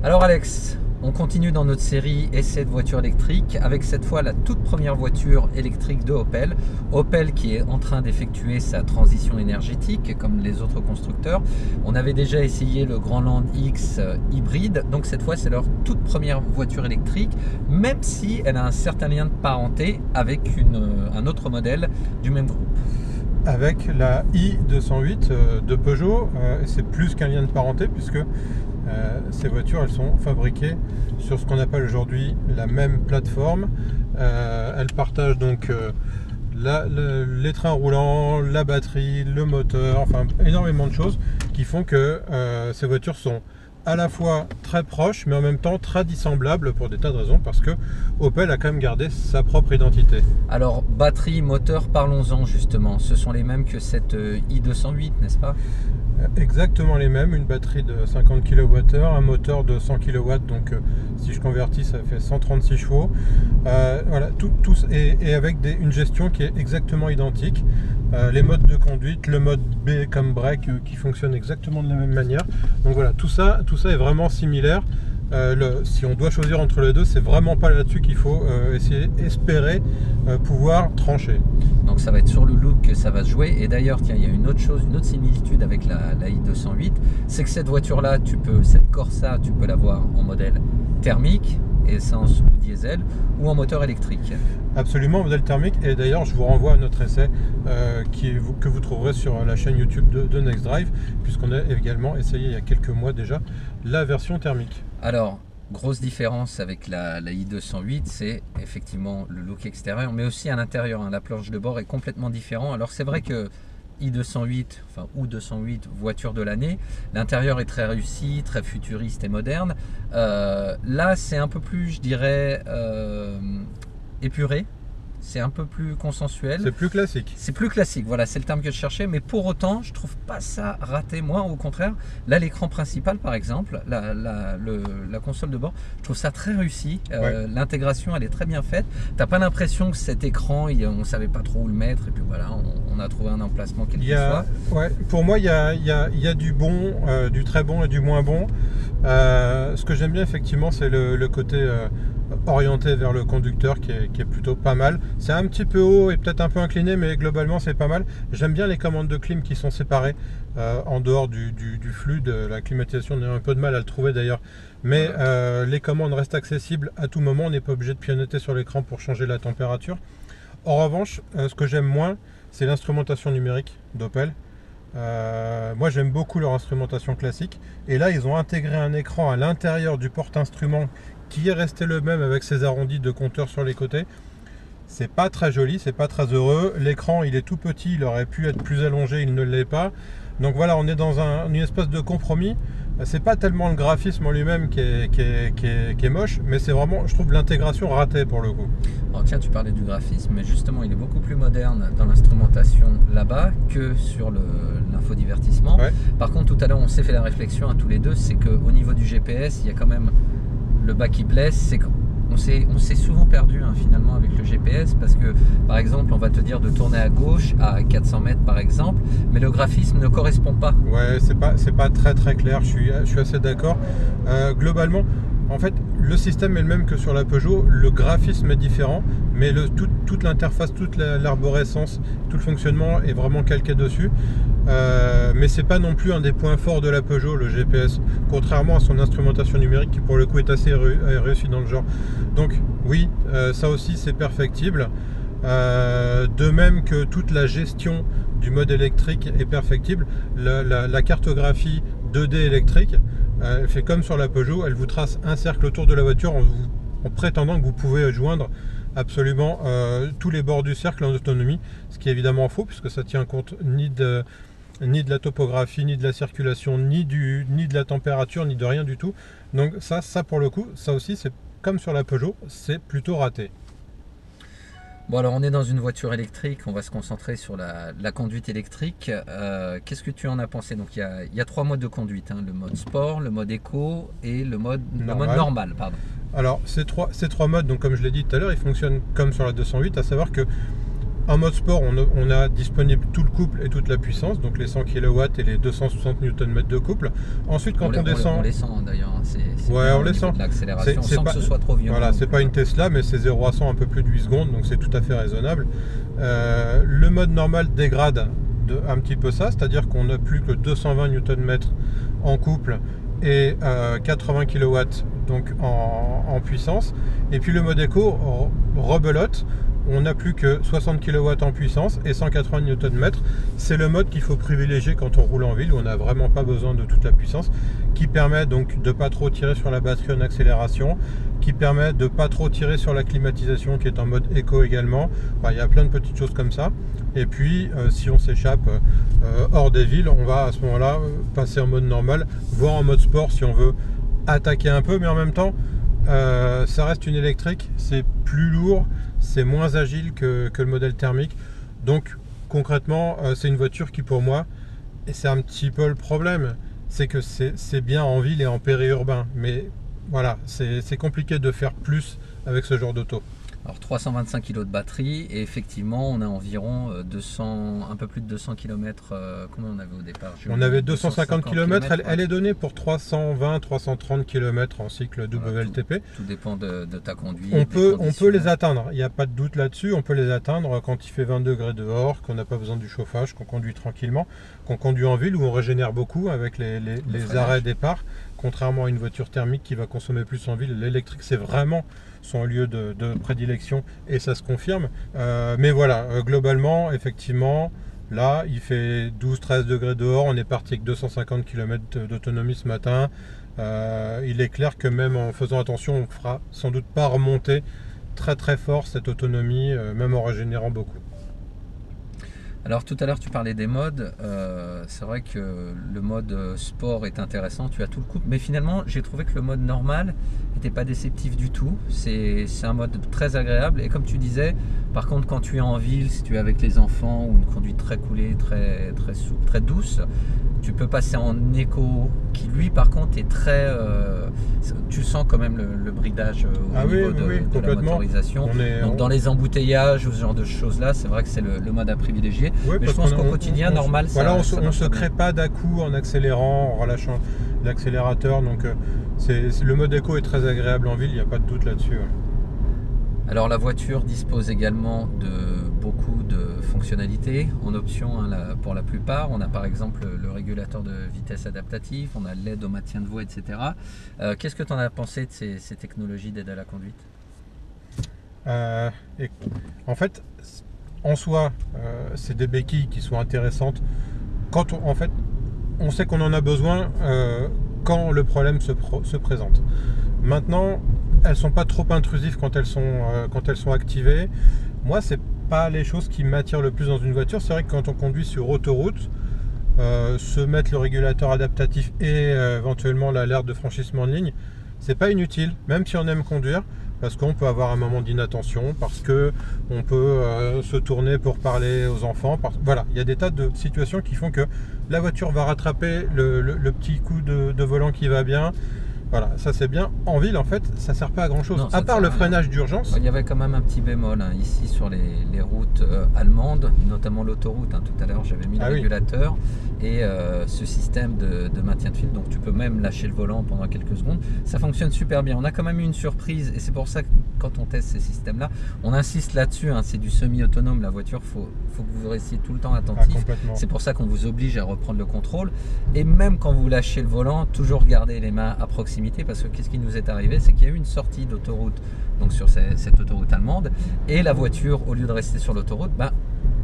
Alors Alex, on continue dans notre série essai de voitures électriques avec cette fois la toute première voiture électrique de Opel. Opel qui est en train d'effectuer sa transition énergétique comme les autres constructeurs. On avait déjà essayé le Grandland X hybride, donc cette fois c'est leur toute première voiture électrique, même si elle a un certain lien de parenté avec un autre modèle du même groupe. Avec la i208 de Peugeot, c'est plus qu'un lien de parenté puisque ces voitures elles sont fabriquées sur ce qu'on appelle aujourd'hui la même plateforme. Elles partagent donc les trains roulants, la batterie, le moteur, enfin énormément de choses qui font que ces voitures sont à la fois très proches mais en même temps très dissemblables pour des tas de raisons, parce que Opel a quand même gardé sa propre identité. Alors batterie, moteur, parlons-en justement. Ce sont les mêmes que cette i208, n'est-ce pas? Exactement les mêmes, une batterie de 50 kWh, un moteur de 100 kW, donc si je convertis ça fait 136 chevaux. Voilà, et avec une gestion qui est exactement identique. Les modes de conduite, le mode B comme break qui fonctionne exactement de la même manière. Donc voilà, tout ça est vraiment similaire. Si on doit choisir entre les deux, c'est vraiment pas là-dessus qu'il faut espérer pouvoir trancher. Donc ça va être sur le look que ça va se jouer. Et d'ailleurs, tiens, il y a une autre chose, une autre similitude avec la i208, c'est que cette voiture-là, cette Corsa, tu peux l'avoir en modèle thermique, essence ou diesel, ou en moteur électrique. Absolument, modèle thermique. Et d'ailleurs, je vous renvoie à notre essai que vous trouverez sur la chaîne YouTube de Next Drive, puisqu'on a également essayé il y a quelques mois déjà la version thermique. Alors, grosse différence avec la i208, c'est effectivement le look extérieur, mais aussi à l'intérieur. La planche de bord est complètement différente. Alors c'est vrai que i208, enfin ou 208, voiture de l'année, l'intérieur est très réussi, très futuriste et moderne. Là, c'est un peu plus, je dirais, épuré. C'est un peu plus consensuel. C'est plus classique. C'est plus classique, voilà, c'est le terme que je cherchais. Mais pour autant, je trouve pas ça raté. Moi, au contraire, là, l'écran principal, par exemple, la console de bord, je trouve ça très réussi. Ouais. L'intégration, elle est très bien faite. T'as pas l'impression que cet écran, on savait pas trop où le mettre. Et puis voilà, on a trouvé un emplacement quel qu'il soit. Ouais, pour moi, il y a du bon, du très bon et du moins bon. Ce que j'aime bien, effectivement, c'est le côté orienté vers le conducteur qui est plutôt pas mal. C'est un petit peu haut et peut-être un peu incliné, mais globalement c'est pas mal. J'aime bien les commandes de clim qui sont séparées en dehors du flux de la climatisation. On a un peu de mal à le trouver d'ailleurs, mais les commandes restent accessibles à tout moment. On n'est pas obligé de pianoter sur l'écran pour changer la température. En revanche, ce que j'aime moins, c'est l'instrumentation numérique d'Opel. Moi j'aime beaucoup leur instrumentation classique, et là ils ont intégré un écran à l'intérieur du porte-instrument qui est resté le même avec ses arrondis de compteurs sur les côtés. C'est pas très joli, c'est pas très heureux. L'écran il est tout petit, il aurait pu être plus allongé, il ne l'est pas. Donc voilà, on est dans une espèce de compromis. C'est pas tellement le graphisme en lui-même qui est moche, mais c'est vraiment, je trouve, l'intégration ratée pour le coup. Alors tiens, tu parlais du graphisme, mais justement il est beaucoup plus moderne dans l'instrumentation là-bas que sur l'infodivertissement. Ouais. Par contre, tout à l'heure on s'est fait la réflexion à tous les deux, c'est qu'au niveau du GPS, il y a quand même le bas qui blesse, c'est qu'on s'est souvent perdu finalement avec le GPS, parce que par exemple on va te dire de tourner à gauche à 400 mètres par exemple, mais le graphisme ne correspond pas. Ouais, c'est pas très clair, je suis assez d'accord. Globalement, en fait, le système est le même que sur la Peugeot, le graphisme est différent, mais toute l'interface, toute l'arborescence, tout le fonctionnement est vraiment calqué dessus. Mais c'est pas non plus un des points forts de la Peugeot, le GPS, contrairement à son instrumentation numérique qui pour le coup est assez réussie dans le genre. Donc oui, ça aussi c'est perfectible. De même que toute la gestion du mode électrique est perfectible. La cartographie 2D électrique, elle fait comme sur la Peugeot, elle vous trace un cercle autour de la voiture en prétendant que vous pouvez joindre absolument tous les bords du cercle en autonomie, ce qui est évidemment faux, puisque ça tient compte ni de la topographie, ni de la circulation, ni de la température, ni de rien du tout. Donc ça pour le coup, ça aussi c'est comme sur la Peugeot, c'est plutôt raté. Bon, alors on est dans une voiture électrique, on va se concentrer sur la conduite électrique. Qu'est-ce que tu en as pensé? Donc il y a trois modes de conduite, le mode sport, le mode éco et le mode normal. Pardon. Alors ces trois modes, donc comme je l'ai dit tout à l'heure, ils fonctionnent comme sur la 208, à savoir que En mode sport, on a disponible tout le couple et toute la puissance, donc les 100 kW et les 260 Nm de couple. Ensuite, quand on descend... On les sent d'ailleurs, c'est ouais, on les sent. L'accélération, sans que ce soit trop violent. Voilà, c'est pas une Tesla, mais c'est 0 à 100 un peu plus de 8 secondes, donc c'est tout à fait raisonnable. Le mode normal dégrade un petit peu ça, c'est-à-dire qu'on n'a plus que 220 Nm en couple et 80 kW donc en puissance. Et puis le mode éco rebelote. On n'a plus que 60 kW en puissance et 180 Nm. C'est le mode qu'il faut privilégier quand on roule en ville, où on n'a vraiment pas besoin de toute la puissance, qui permet donc de ne pas trop tirer sur la batterie en accélération, qui permet de ne pas trop tirer sur la climatisation qui est en mode éco également. Enfin, il y a plein de petites choses comme ça. Et puis si on s'échappe hors des villes, on va à ce moment-là passer en mode normal, voire en mode sport si on veut attaquer un peu, mais en même temps ça reste une électrique, c'est plus lourd, c'est moins agile que le modèle thermique. Donc concrètement, c'est une voiture qui pour moi, et c'est un petit peu le problème, c'est que c'est bien en ville et en périurbain. Mais voilà, c'est compliqué de faire plus avec ce genre d'auto. Alors 325 kg de batterie et effectivement on a environ 200, un peu plus de 200 km. Combien on avait au départ? On avait 250 km, elle est donnée pour 320-330 km en cycle WLTP. Tout dépend de ta conduite. On peut les atteindre, il n'y a pas de doute là-dessus, on peut les atteindre quand il fait 20 degrés dehors, qu'on n'a pas besoin du chauffage, qu'on conduit tranquillement, qu'on conduit en ville où on régénère beaucoup avec les arrêts départ. Contrairement à une voiture thermique qui va consommer plus en ville, l'électrique c'est vraiment son lieu de prédilection et ça se confirme. Mais voilà, globalement, effectivement, là il fait 12-13 degrés dehors, on est parti avec 250 km d'autonomie ce matin. Il est clair que même en faisant attention, on ne fera sans doute pas remonter très très fort cette autonomie, même en régénérant beaucoup. Alors tout à l'heure tu parlais des modes, c'est vrai que le mode sport est intéressant, tu as tout le couple, mais finalement j'ai trouvé que le mode normal n'était pas déceptif du tout, c'est un mode très agréable et comme tu disais, par contre quand tu es en ville, si tu es avec les enfants ou une conduite très coolée, très souple, très douce, tu peux passer en éco qui lui par contre est très... tu sens quand même le bridage au niveau de la motorisation. Donc dans les embouteillages ou ce genre de choses là, c'est vrai que c'est le mode à privilégier. Oui, mais je pense qu'au quotidien, normal, voilà, on ne se crée pas d'à-coup en accélérant, en relâchant l'accélérateur. Donc le mode éco est très agréable en ville, il n'y a pas de doute là-dessus. Ouais. Alors la voiture dispose également de beaucoup de fonctionnalités en option pour la plupart. On a par exemple le régulateur de vitesse adaptatif, on a l'aide au maintien de voie, etc. Qu'est-ce que tu en as pensé de ces technologies d'aide à la conduite? En fait, en soi, c'est des béquilles qui sont intéressantes quand on sait qu'on en a besoin quand le problème se présente. Maintenant, elles sont pas trop intrusives quand elles sont activées. Moi, c'est pas les choses qui m'attirent le plus dans une voiture. C'est vrai que quand on conduit sur autoroute, se mettre le régulateur adaptatif et éventuellement l'alerte de franchissement de ligne, c'est pas inutile, même si on aime conduire. Parce qu'on peut avoir un moment d'inattention, parce que on peut se tourner pour parler aux enfants. Voilà, il y a des tas de situations qui font que la voiture va rattraper le petit coup de volant qui va bien. Voilà, ça c'est bien. En ville, en fait, ça sert pas à grand chose. Non, à part le freinage d'urgence. Il y avait quand même un petit bémol ici sur les routes allemandes, notamment l'autoroute. Tout à l'heure, j'avais mis le régulateur et ce système de maintien de fil. Donc, tu peux même lâcher le volant pendant quelques secondes. Ça fonctionne super bien. On a quand même eu une surprise et c'est pour ça que quand on teste ces systèmes-là, on insiste là-dessus. C'est du semi-autonome. La voiture, faut que vous restiez tout le temps attentif. C'est pour ça qu'on vous oblige à reprendre le contrôle. Et même quand vous lâchez le volant, toujours garder les mains à proximité. Parce que qu'est-ce qui nous est arrivé, c'est qu'il y a eu une sortie d'autoroute, donc sur cette autoroute allemande, et la voiture, au lieu de rester sur l'autoroute,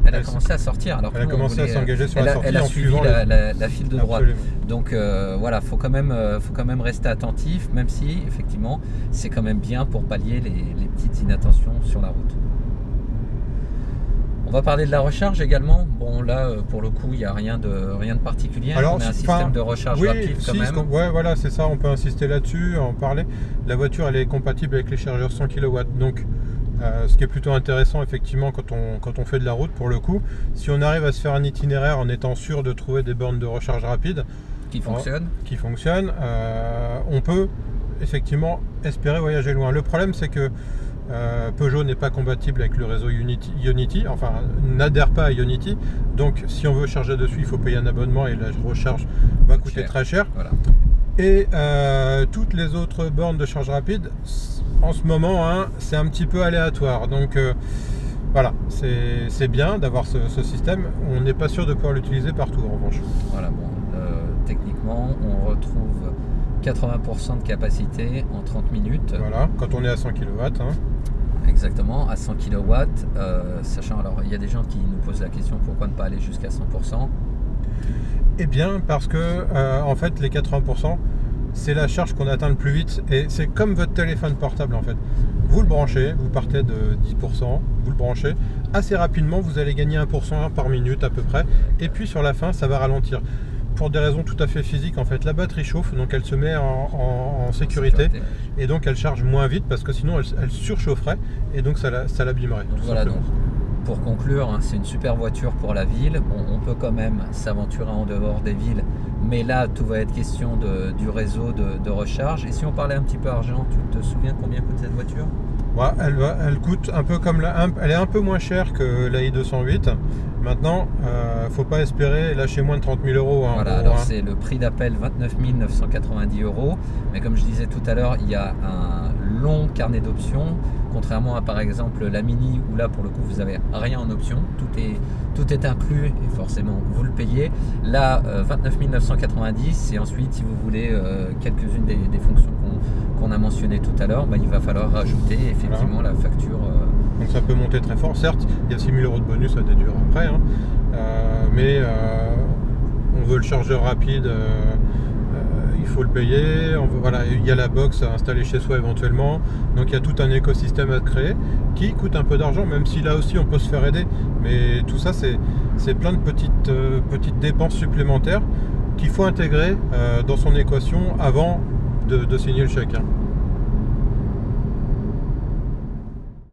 elle a commencé à sortir. Alors elle a commencé à s'engager sur la sortie. Elle a suivi la file de droite. Absolument. Donc voilà, faut quand même rester attentif, même si effectivement c'est quand même bien pour pallier les petites inattentions sur la route. On va parler de la recharge également. Bon là, pour le coup, il n'y a rien de particulier. Alors, on a un système de recharge rapide quand même. Ouais, voilà, c'est ça. On peut insister là-dessus, en parler. La voiture, elle est compatible avec les chargeurs 100 kW. Donc, ce qui est plutôt intéressant, effectivement, quand on fait de la route, pour le coup, si on arrive à se faire un itinéraire en étant sûr de trouver des bornes de recharge rapide qui fonctionnent, on peut effectivement espérer voyager loin. Le problème, c'est que Peugeot n'est pas compatible avec le réseau Ionity, enfin n'adhère pas à Ionity. Donc si on veut charger dessus, il faut payer un abonnement et la recharge va coûter très cher. Voilà. Et toutes les autres bornes de charge rapide, en ce moment, hein, c'est un petit peu aléatoire. Donc voilà, c'est bien d'avoir ce système. On n'est pas sûr de pouvoir l'utiliser partout en revanche. Voilà, bon, techniquement, on retrouve 80% de capacité en 30 minutes. Voilà, quand on est à 100 kW. Hein. Exactement, à 100 kW. Sachant, alors, il y a des gens qui nous posent la question pourquoi ne pas aller jusqu'à 100%. Eh bien, parce que en fait, les 80%, c'est la charge qu'on atteint le plus vite. Et c'est comme votre téléphone portable en fait. Vous le branchez, vous partez de 10%, vous le branchez. Assez rapidement, vous allez gagner 1% par minute à peu près. Et puis sur la fin, ça va ralentir. Pour des raisons tout à fait physiques, en fait, la batterie chauffe, donc elle se met en sécurité. Et donc elle charge moins vite parce que sinon elle surchaufferait et donc ça l'abîmerait. Voilà, donc pour conclure, hein, c'est une super voiture pour la ville. Bon, on peut quand même s'aventurer en dehors des villes, mais là tout va être question du réseau de recharge. Et si on parlait un petit peu argent, tu te souviens combien coûte cette voiture? Ouais, elle coûte un peu comme elle est un peu moins chère que la i208. Maintenant, faut pas espérer lâcher moins de 30 000 euros. Hein, voilà, alors c'est le prix d'appel 29 990 €. Mais comme je disais tout à l'heure, il y a un long carnet d'options. Contrairement à par exemple la Mini où là pour le coup vous avez rien en option, tout est inclus et forcément vous le payez. Là 29 990 et ensuite si vous voulez quelques-unes des fonctions qu'on a mentionnées tout à l'heure, bah, il va falloir rajouter effectivement la facture. Donc ça peut monter très fort, certes il y a 6 000 € de bonus à déduire après, hein. Mais on veut le chargeur rapide. Il faut le payer, voilà, il y a la box à installer chez soi éventuellement, donc il y a tout un écosystème à créer qui coûte un peu d'argent, même si là aussi on peut se faire aider, mais tout ça c'est plein de petites dépenses supplémentaires qu'il faut intégrer dans son équation avant de signer le chèque. Hein.